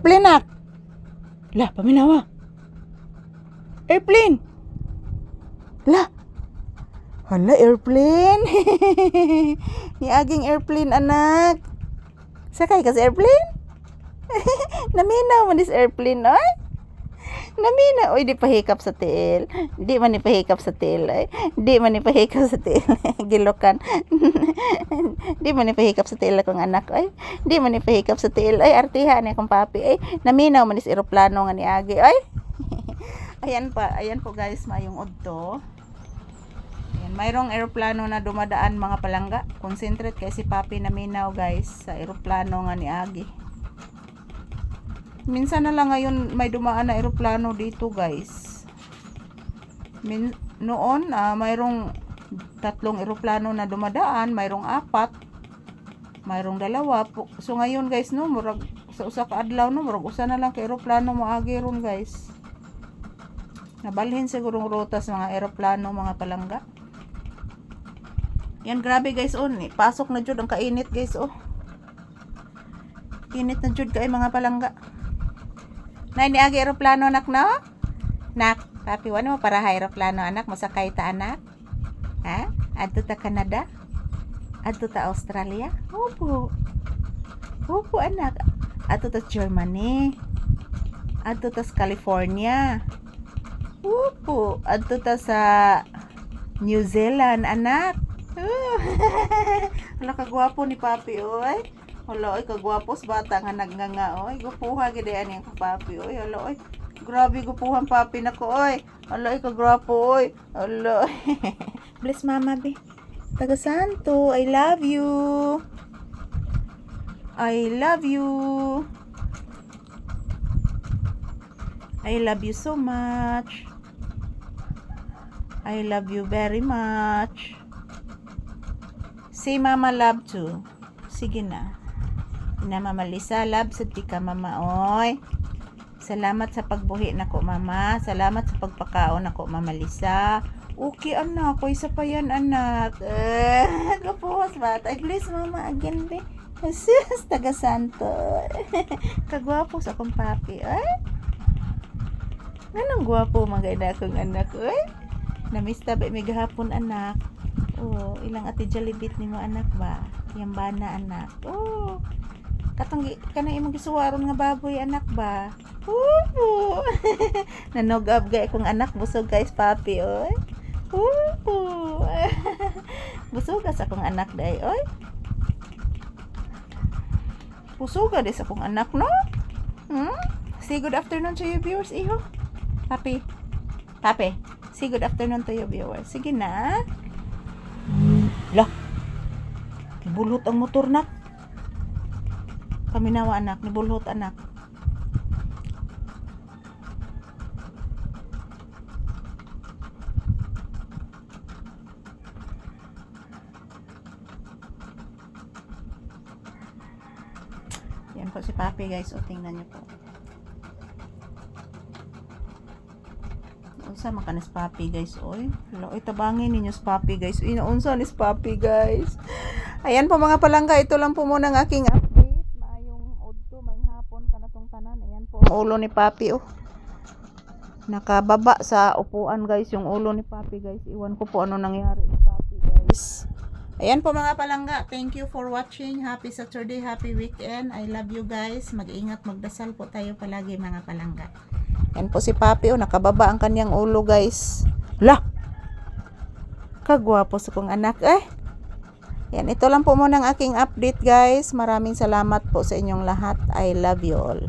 Plenak. Lah, paminawa. Airplane. Lah. Hala, airplane. Ni aging airplane, anak. Sakay ka sa airplane? Naminaw man is airplane, oy. Naminaw. Oy, di pahikap sa tiil. Di man ipahikap sa tiil, oy. Di man ipahikap sa tiil. Gilokan. Di man ipahikap sa tiil akong anak, oy. Di man ipahikap sa tiil, oy. Artihan ni akong papi, oy. Naminaw man is eroplano nga ni agi, oy. Ayan po guys, mayong udto. Ayan, mayroong eroplano na dumadaan mga palangga. Concentrate kay si papi naminaw guys sa eroplano nga ni agi. Minsan na lang ngayon may dumaan na eroplano dito guys. Noon mayroong 3 eroplano na dumadaan, mayroong 4, mayroong 2. So ngayon guys no, murag sa usa ka adlaw no, murag usa na lang ka eroplano moagi ron guys. Nabalhin sigurong rutas mga eroplano mga palangga. Yan grabe guys oh, pasok na jud ang kainit guys oh. Init na jud kay mga palangga. Nay ni agi eroplano anak no? Nak, papi wano mo para ha eroplano anak, masakay ta anak? Ha? Adto ta Canada? Adto ta Australia? Opo. Opo anak. Adto ta Germany. Adto ta California. Opo. Adto ta sa New Zealand anak. Hala kagwapo ni papi oy. Hala oy kagwapos bata nga nagnganga oy. Gupuha gid ani ang papi oy. Hala oy. Grabe gupuhan papi nako oy. Hala oy kagwapo oy. Hala. Bless mama be. Taga Santo, I love you. I love you. I love you so much. I love you very much. Say mama love too. Sige na. Na mama Lisa, love sa tika mama oy. Salamat sa pagbuhi nako mama. Salamat sa pagpakaon nako mama Lisa. Okay anak, ko isa pa yan anak. Kapuhos ba? I bless mama again be. Jesus, taga Santo. Kagwapo sa akong papi oy. Anong gwapo mga akong anak oy. Namista ba may gahapon anak. Oh, ilang ati Jollibee nimo anak ba? Yang bana anak. Oh. Katong kanang imong gisuwaron nga baboy anak ba? Oo. Nanogab gay akong anak busog guys papi oy. Oo. Busog sa akong anak day oy. Busog sa akong anak no? Say good afternoon to your viewers iho. Papi. Papi. Say good afternoon to your viewers. Sige na. Lah. Nibulhot ang motor nak. Paminawa anak, nibulhot anak. Yan po si papi guys, o tingnan niyo po. Unsa man kanis papi guys oy. Hala oy tabangin ninyo sa papi guys. Inaunsa ni papi guys. Ayan po mga palangga, ito lang po muna ang aking update. Maayong udto, maayong hapon kanatong tanan. Ayan po ang ulo ni papi oh. Nakababa sa upuan guys yung ulo ni papi guys. Iwan ko po ano nangyari ni papi guys. Ayan po mga palangga, thank you for watching. Happy Saturday, happy weekend. I love you guys. Mag-ingat, magdasal po tayo palagi mga palangga. Yan po si papi oh, nakababa ang kanyang ulo guys. Lah! Kagwapo sa kong anak Yan, ito lang po muna ang aking update guys. Maraming salamat po sa inyong lahat. I love you all.